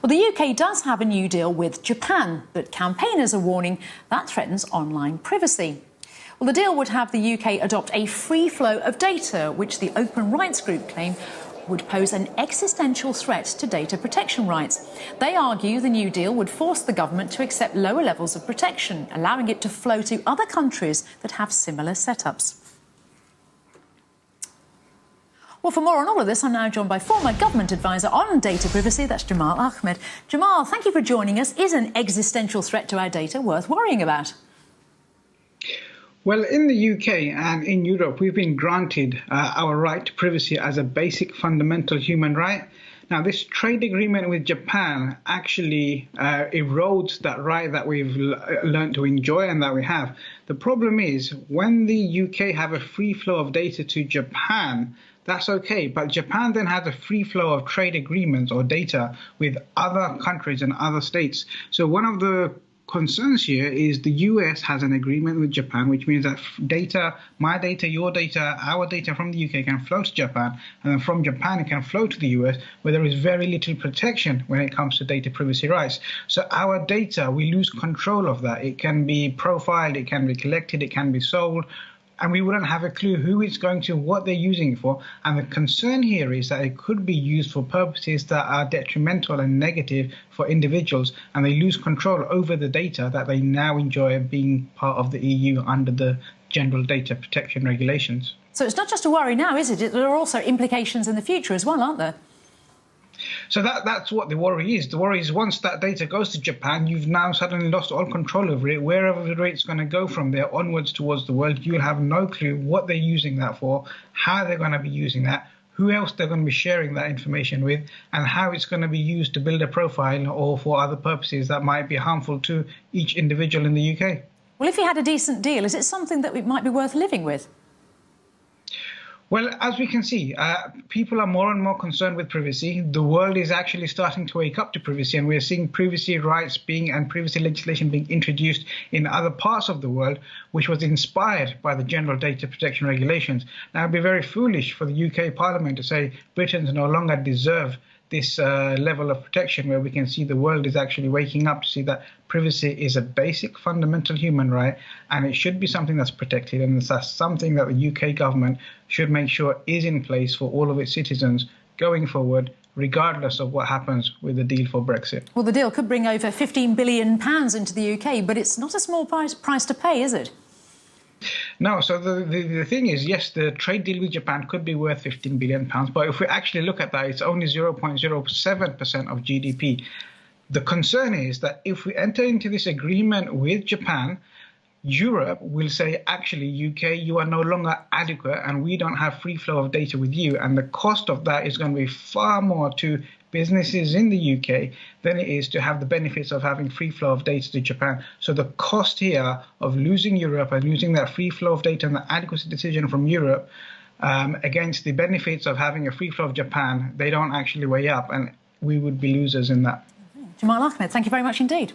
Well, the UK does have a new deal with Japan, but campaigners are warning that threatens online privacy. Well, the deal would have the UK adopt a free flow of data, which the open rights group claim would pose an existential threat to data protection rights. They argue the new deal would force the government to accept lower levels of protection, allowing it to flow to other countries that have similar setups. Well, for more on all of this, I'm now joined by former government advisor on data privacy, that's Jamal Ahmed. Jamal, thank you for joining us. Is an existential threat to our data worth worrying about? Well, in the UK and in Europe, we've been granted our right to privacy as a basic fundamental human right. Now, this trade agreement with Japan actually erodes that right that we've learned to enjoy and that we have. The problem is when the UK have a free flow of data to Japan, that's okay. But Japan then has a free flow of trade agreements or data with other countries and other states. So one of the concerns here is the US has an agreement with Japan, which means that data, my data, your data, our data from the UK can flow to Japan, and then from Japan it can flow to the US, where there is very little protection when it comes to data privacy rights. So our data, we lose control of that. It can be profiled, it can be collected, it can be sold, and we wouldn't have a clue who it's going to, what they're using it for. And the concern here is that it could be used for purposes that are detrimental and negative for individuals, and they lose control over the data that they now enjoy being part of the EU under the General Data Protection Regulations. So it's not just a worry now, is it? There are also implications in the future as well, aren't there? So that's what the worry is. The worry is once that data goes to Japan, you've now suddenly lost all control over it. Wherever it's going to go from there onwards towards the world, you'll have no clue what they're using that for, how they're going to be using that, who else they're going to be sharing that information with, and how it's going to be used to build a profile or for other purposes that might be harmful to each individual in the UK. Well, if you had a decent deal, is it something that might be worth living with? Well, as we can see, people are more and more concerned with privacy. The world is actually starting to wake up to privacy, and we're seeing privacy rights and privacy legislation being introduced in other parts of the world, which was inspired by the General Data Protection Regulations. Now, it'd be very foolish for the UK Parliament to say Britons no longer deserve this level of protection, where we can see the world is actually waking up to see that privacy is a basic fundamental human right, and it should be something that's protected, and that's something that the UK government should make sure is in place for all of its citizens going forward, regardless of what happens with the deal for Brexit. Well, the deal could bring over £15 billion into the UK, but it's not a small price to pay, is it? No, so the thing is, yes, the trade deal with Japan could be worth £15 billion, but if we actually look at that, it's only 0.07% of GDP. The concern is that if we enter into this agreement with Japan, Europe will say, actually, UK, you are no longer adequate and we don't have free flow of data with you. And the cost of that is going to be far more to businesses in the UK than it is to have the benefits of having free flow of data to Japan. So the cost here of losing Europe and losing that free flow of data and the adequacy decision from Europe against the benefits of having a free flow of Japan, they don't actually weigh up, and we would be losers in that. Jamal Ahmed, thank you very much indeed.